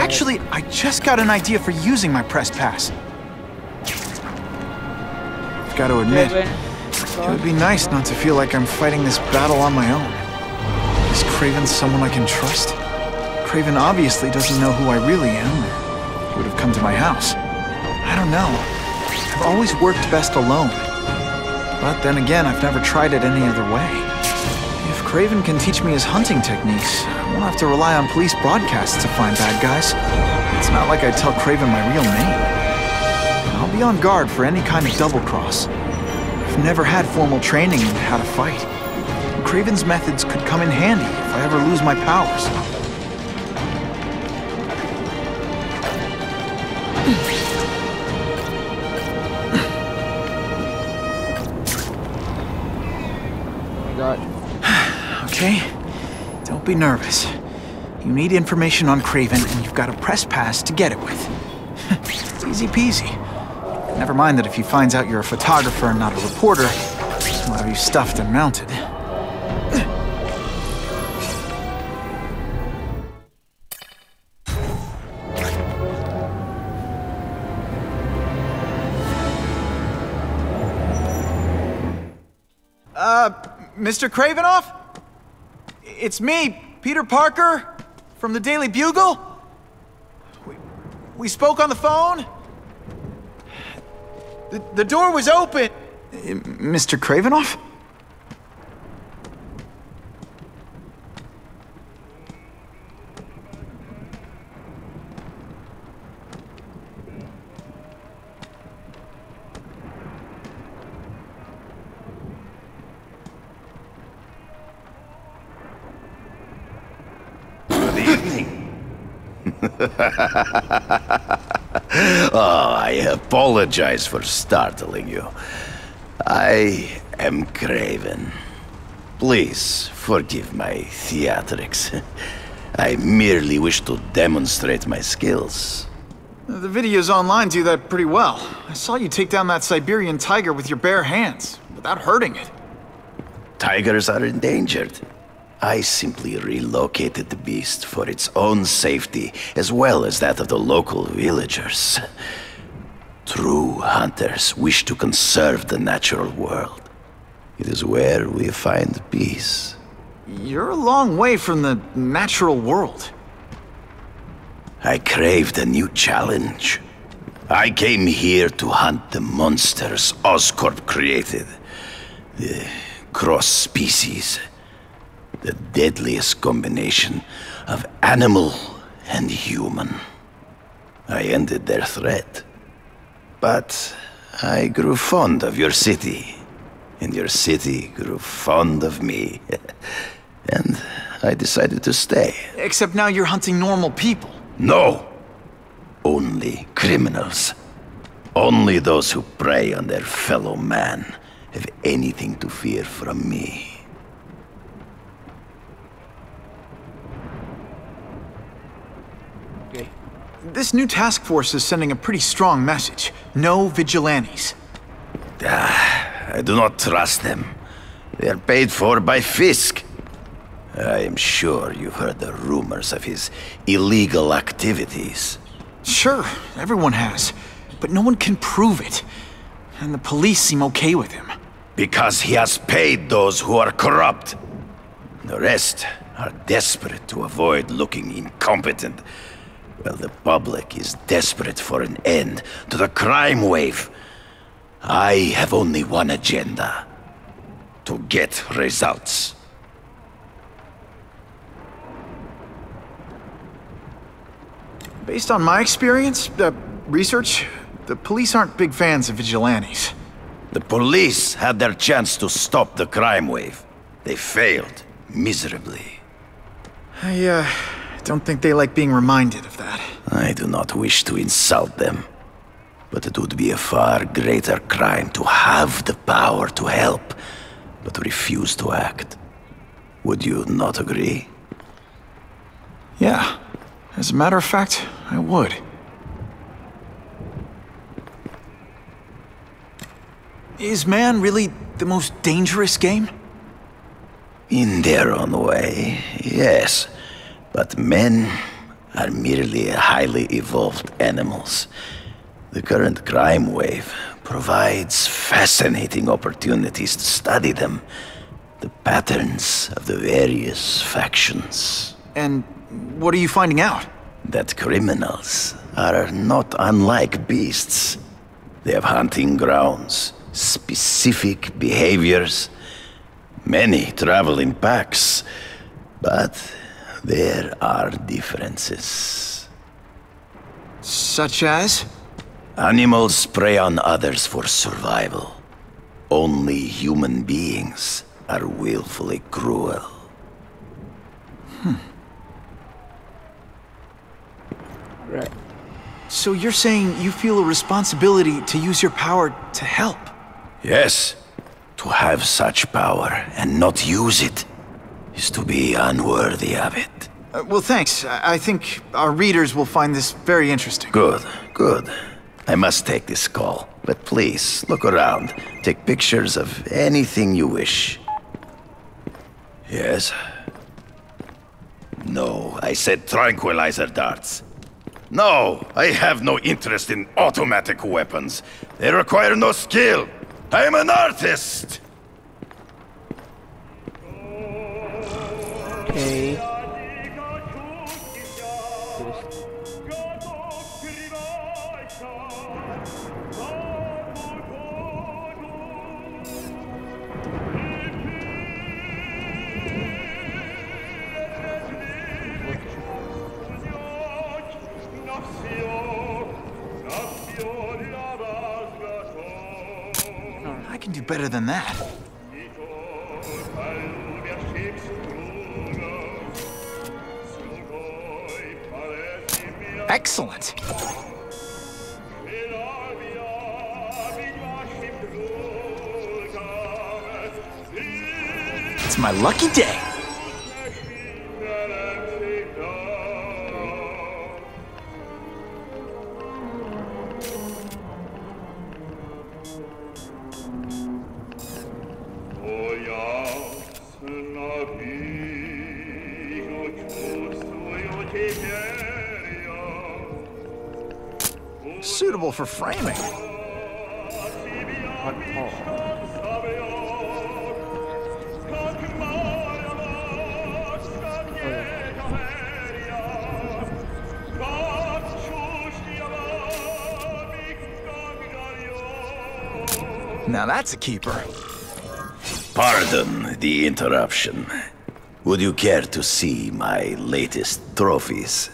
Actually, I just got an idea for using my press pass. I've got to admit, it would be nice not to feel like I'm fighting this battle on my own. Is Kraven someone I can trust? Kraven obviously doesn't know who I really am, or he would have come to my house. I don't know. I've always worked best alone. But then again, I've never tried it any other way. If Kraven can teach me his hunting techniques, I won't have to rely on police broadcasts to find bad guys. It's not like I tell Kraven my real name. I'll be on guard for any kind of double-cross. I've never had formal training in how to fight. Kraven's methods could come in handy if I ever lose my powers. Okay, don't be nervous. You need information on Kraven, and you've got a press pass to get it with. It's easy peasy. Never mind that if he finds out you're a photographer and not a reporter, he'll have you stuffed and mounted. Mr. Kravinoff? It's me, Peter Parker, from the Daily Bugle. We spoke on the phone. The door was open. Mr. Kravinoff? Oh, I apologize for startling you. I am Kraven. Please forgive my theatrics. I merely wish to demonstrate my skills. The videos online do that pretty well. I saw you take down that Siberian tiger with your bare hands, without hurting it. Tigers are endangered. I simply relocated the beast for its own safety, as well as that of the local villagers. True hunters wish to conserve the natural world. It is where we find peace. You're a long way from the natural world. I craved a new challenge. I came here to hunt the monsters Oscorp created. The cross-species. The deadliest combination of animal and human. I ended their threat. But I grew fond of your city. And your city grew fond of me. And I decided to stay. Except now you're hunting normal people. No! Only criminals. Only those who prey on their fellow man have anything to fear from me. This new task force is sending a pretty strong message. No vigilantes. I do not trust them. They are paid for by Fisk. I am sure you've heard the rumors of his illegal activities. Sure, everyone has. But no one can prove it. And the police seem okay with him. Because he has paid those who are corrupt. The rest are desperate to avoid looking incompetent. Well, the public is desperate for an end to the crime wave. I have only one agenda. To get results. Based on my experience, research, the police aren't big fans of vigilantes. The police had their chance to stop the crime wave. They failed miserably. I don't think they like being reminded of that. I do not wish to insult them, but it would be a far greater crime to have the power to help, but refuse to act. Would you not agree? Yeah. As a matter of fact, I would. Is man really the most dangerous game? In their own way, yes. But men are merely highly evolved animals. The current crime wave provides fascinating opportunities to study them, the patterns of the various factions. And what are you finding out? That criminals are not unlike beasts. They have hunting grounds, specific behaviors. Many travel in packs, but there are differences. Such as? Animals prey on others for survival. Only human beings are willfully cruel. Right. So you're saying you feel a responsibility to use your power to help? Yes. To have such power and not use it is to be unworthy of it. Well, thanks. I think our readers will find this very interesting. Good, good. I must take this call, but please, look around. Take pictures of anything you wish. Yes? No, I said tranquilizer darts. No, I have no interest in automatic weapons. They require no skill. I am an artist! Okay. I can do better than that. Excellent. It's my lucky day. Suitable for framing. Now that's a keeper. Pardon the interruption. Would you care to see my latest trophies?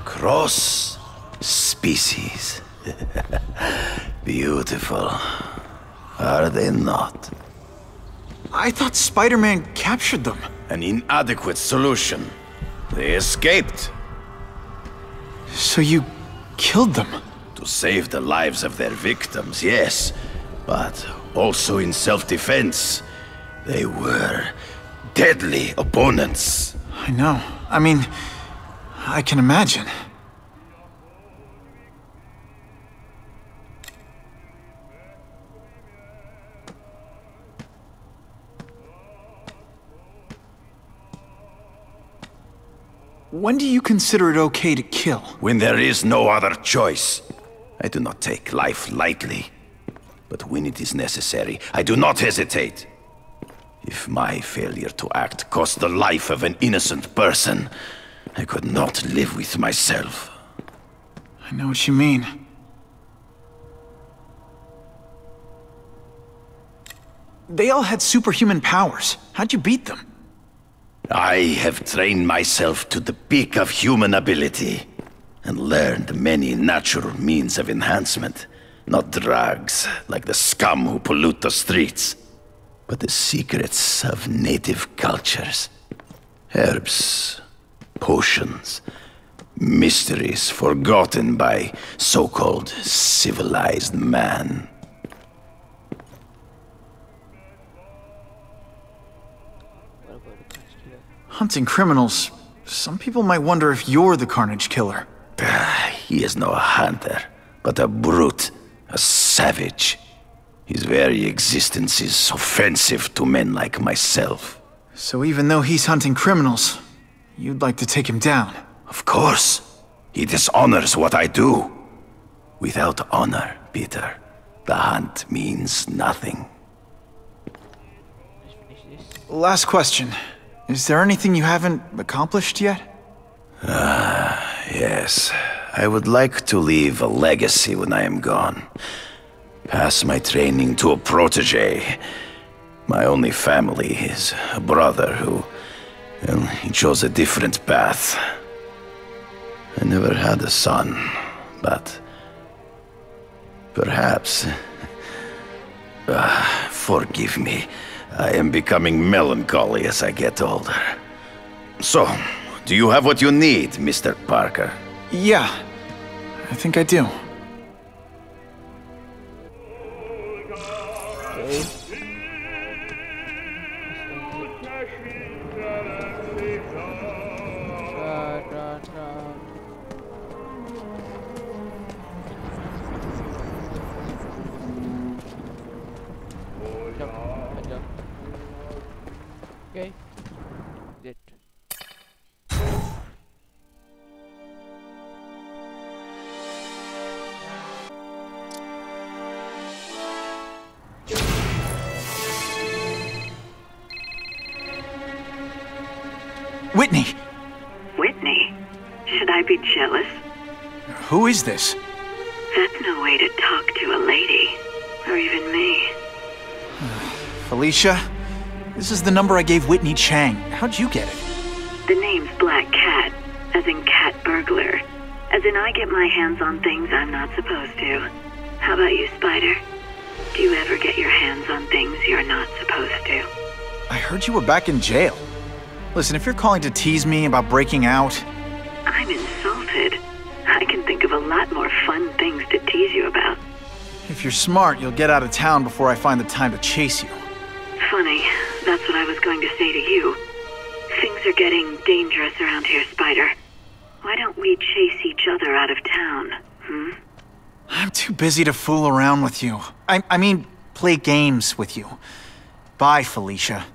Cross species. Beautiful. Are they not? I thought Spider-Man captured them. An inadequate solution. They escaped. So you killed them? To save the lives of their victims, yes. But also in self-defense. They were deadly opponents. I know. I mean, I can imagine. When do you consider it okay to kill? When there is no other choice. I do not take life lightly. But when it is necessary, I do not hesitate. If my failure to act cost the life of an innocent person, I could not live with myself. I know what you mean. They all had superhuman powers. How'd you beat them? I have trained myself to the peak of human ability, and learned many natural means of enhancement. Not drugs, like the scum who pollute the streets, but the secrets of native cultures. Herbs, potions, mysteries forgotten by so-called civilized man. Hunting criminals. Some people might wonder if you're the Carnage Killer. He is no hunter, but a brute, a savage. His very existence is offensive to men like myself. So even though he's hunting criminals, you'd like to take him down? Of course. He dishonors what I do. Without honor, Peter, the hunt means nothing. Last question. Is there anything you haven't accomplished yet? Yes. I would like to leave a legacy when I am gone. Pass my training to a protege. My only family is a brother who... well, he chose a different path. I never had a son, but... perhaps... forgive me. I am becoming melancholy as I get older. So, do you have what you need, Mr. Parker? Yeah, I think I do. Okay. That. Whitney! Whitney? Should I be jealous? Who is this? That's no way to talk to a lady. Or even me. Felicia? This is the number I gave Whitney Chang. How'd you get it? The name's Black Cat, as in cat burglar. As in I get my hands on things I'm not supposed to. How about you, Spider? Do you ever get your hands on things you're not supposed to? I heard you were back in jail. Listen, if you're calling to tease me about breaking out... I'm insulted. I can think of a lot more fun things to tease you about. If you're smart, you'll get out of town before I find the time to chase you. Funny, that's what I was going to say to you. Things are getting dangerous around here, Spider. Why don't we chase each other out of town, I'm too busy to fool around with you. I mean, play games with you. Bye, Felicia.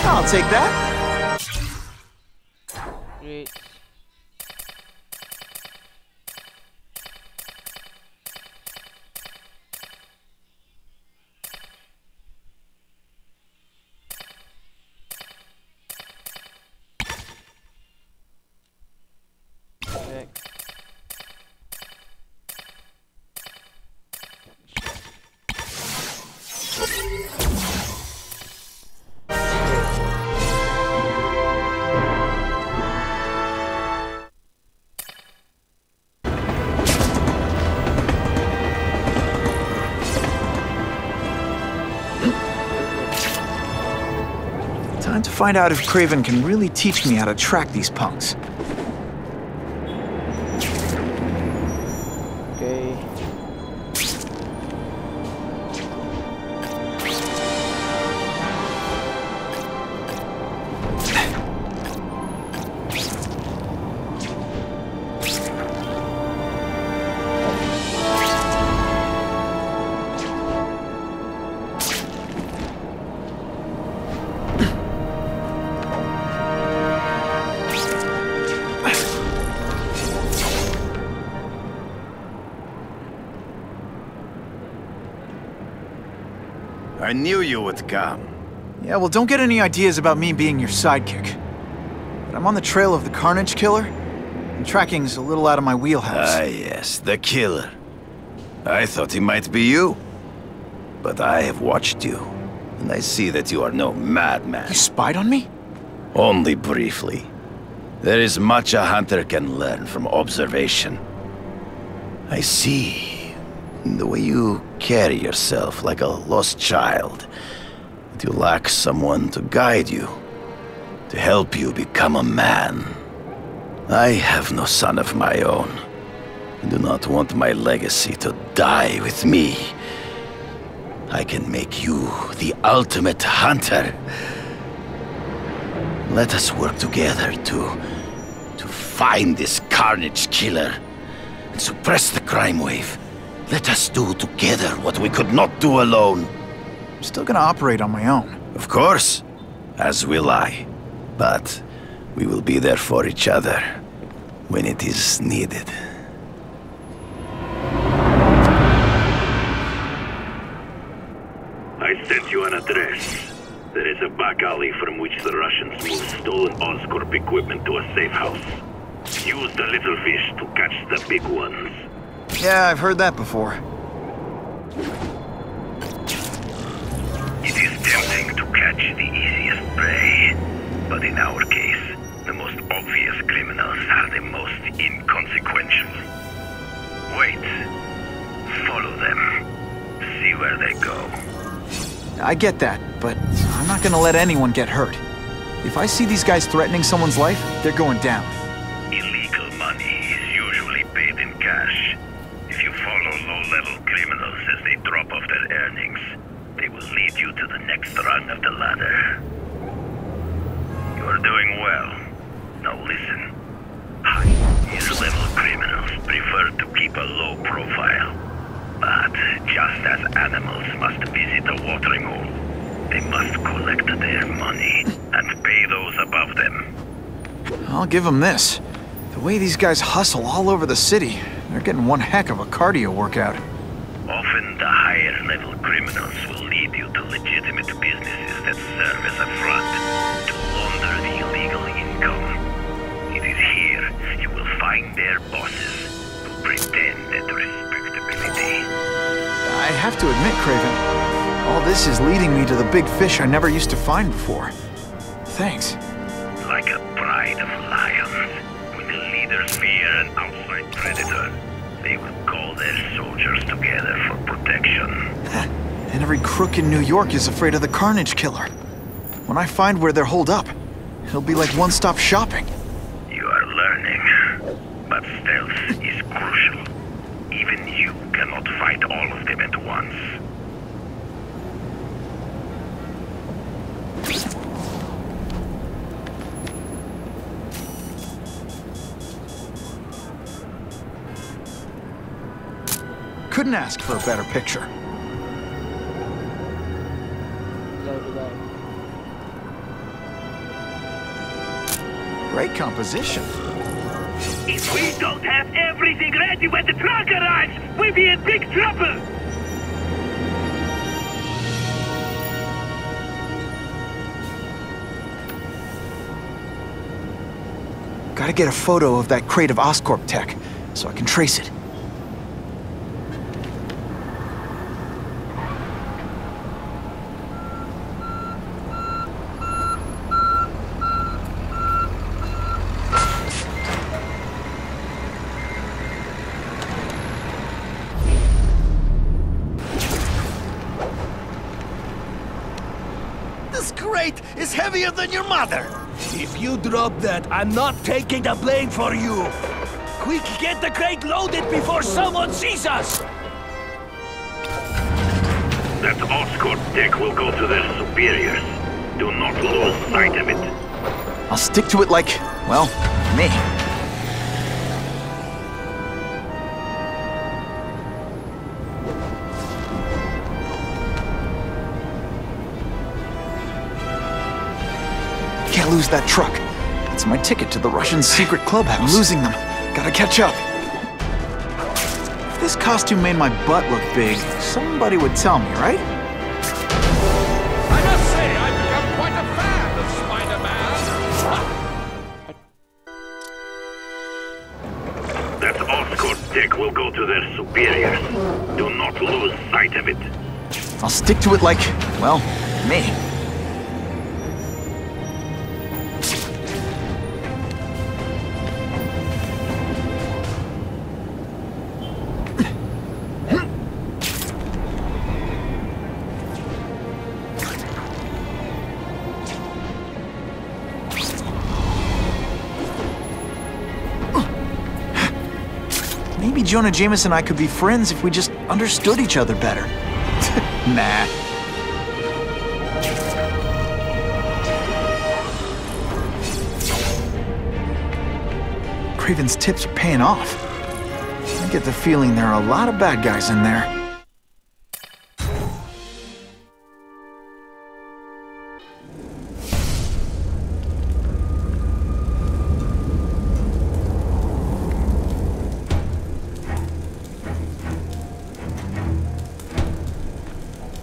I'll take that. Great. Back. Time to find out if Craven can really teach me how to track these punks. Okay. I knew you would come. Yeah, well, don't get any ideas about me being your sidekick. But I'm on the trail of the Carnage Killer, and and tracking's a little out of my wheelhouse. Ah, yes, the killer. I thought he might be you. But I have watched you, and I see that you are no madman. You spied on me? Only briefly. There is much a hunter can learn from observation. I see the way you carry yourself like a lost child. That you lack someone to guide you, to help you become a man. I have no son of my own. I do not want my legacy to die with me. I can make you the ultimate hunter. Let us work together to find this carnage killer and suppress the crime wave. Let us do together what we could not do alone. I'm still gonna operate on my own. Of course, as will I. But we will be there for each other when it is needed. I sent you an address. There is a back alley from which the Russians move stolen Oscorp equipment to a safe house. Use the little fish to catch the big ones. Yeah, I've heard that before. It is tempting to catch the easiest prey, but in our case, the most obvious criminals are the most inconsequential. Wait. Follow them. See where they go. I get that, but I'm not gonna let anyone get hurt. If I see these guys threatening someone's life, they're going down. Illegal money is usually paid in cash. If you follow low-level criminals as they drop off their earnings, they will lead you to the next rung of the ladder. You are doing well. Now listen. Higher-level criminals prefer to keep a low profile. But just as animals must visit a watering hole, they must collect their money and pay those above them. I'll give them this. The way these guys hustle all over the city, they're getting one heck of a cardio workout. Often the higher-level criminals will lead you to legitimate businesses that serve as a front to launder the illegal income. It is here you will find their bosses who pretend at respectability. I have to admit, Craven, all this is leading me to the big fish I never used to find before. Thanks. Like a pride of lions, when the leaders fear an outside predator, they will call their soldiers together for protection. And every crook in New York is afraid of the Carnage Killer. When I find where they're holed up, it'll be like one-stop shopping. You are learning, but stealth is crucial. Even you cannot fight all of them at once. Couldn't ask for a better picture. Great composition. If we don't have everything ready when the truck arrives, we'll be in big trouble! Gotta get a photo of that crate of Oscorp tech, so I can trace it. This crate is heavier than your mother. If you drop that, I'm not taking the blame for you. Quick, get the crate loaded before someone sees us! That Oscorp tech will go to their superiors. Do not lose sight of it. I'll stick to it like, well, me. Can't lose that truck. It's my ticket to the Russian secret clubhouse. I'm losing them. Gotta catch up. If this costume made my butt look big, somebody would tell me, right? I must say, I've become quite a fan of Spider-Man. That Oscorp tech will go to their superiors. Do not lose sight of it. I'll stick to it like, well, me. Maybe Jonah Jameson and I could be friends if we just understood each other better. Nah. Craven's tips are paying off. I get the feeling there are a lot of bad guys in there.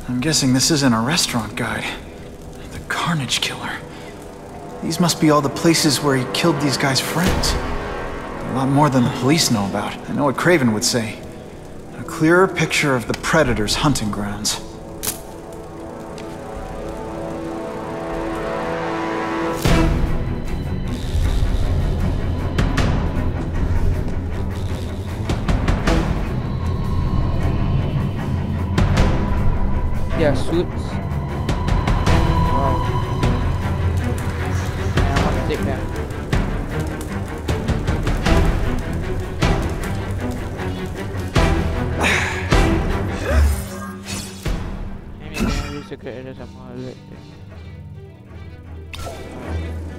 I'm guessing this isn't a restaurant guide. The Carnage Killer. These must be all the places where he killed these guys' friends. A lot more than the police know about. I know what Craven would say. A clearer picture of the Predator's hunting grounds. Yeah, suits. Wow. Yeah, I want to take that.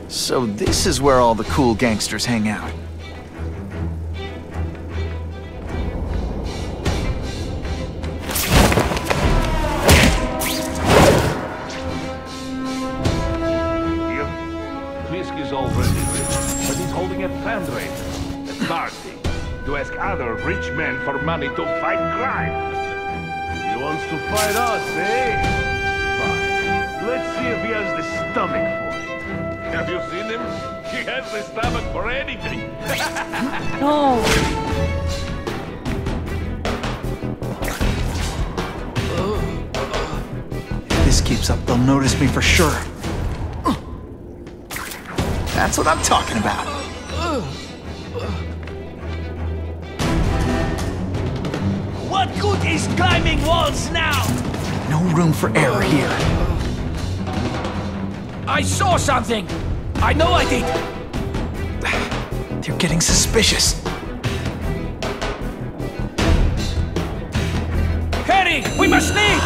So this is where all the cool gangsters hang out. To ask other rich men for money to fight crime. He wants to fight us, eh? Fine. Let's see if he has the stomach for it. Have you seen him? He has the stomach for anything. No! If this keeps up, they'll notice me for sure. That's what I'm talking about. What good is climbing walls now? No room for error here. I saw something! I know I did! They're getting suspicious. Harry, we must leave!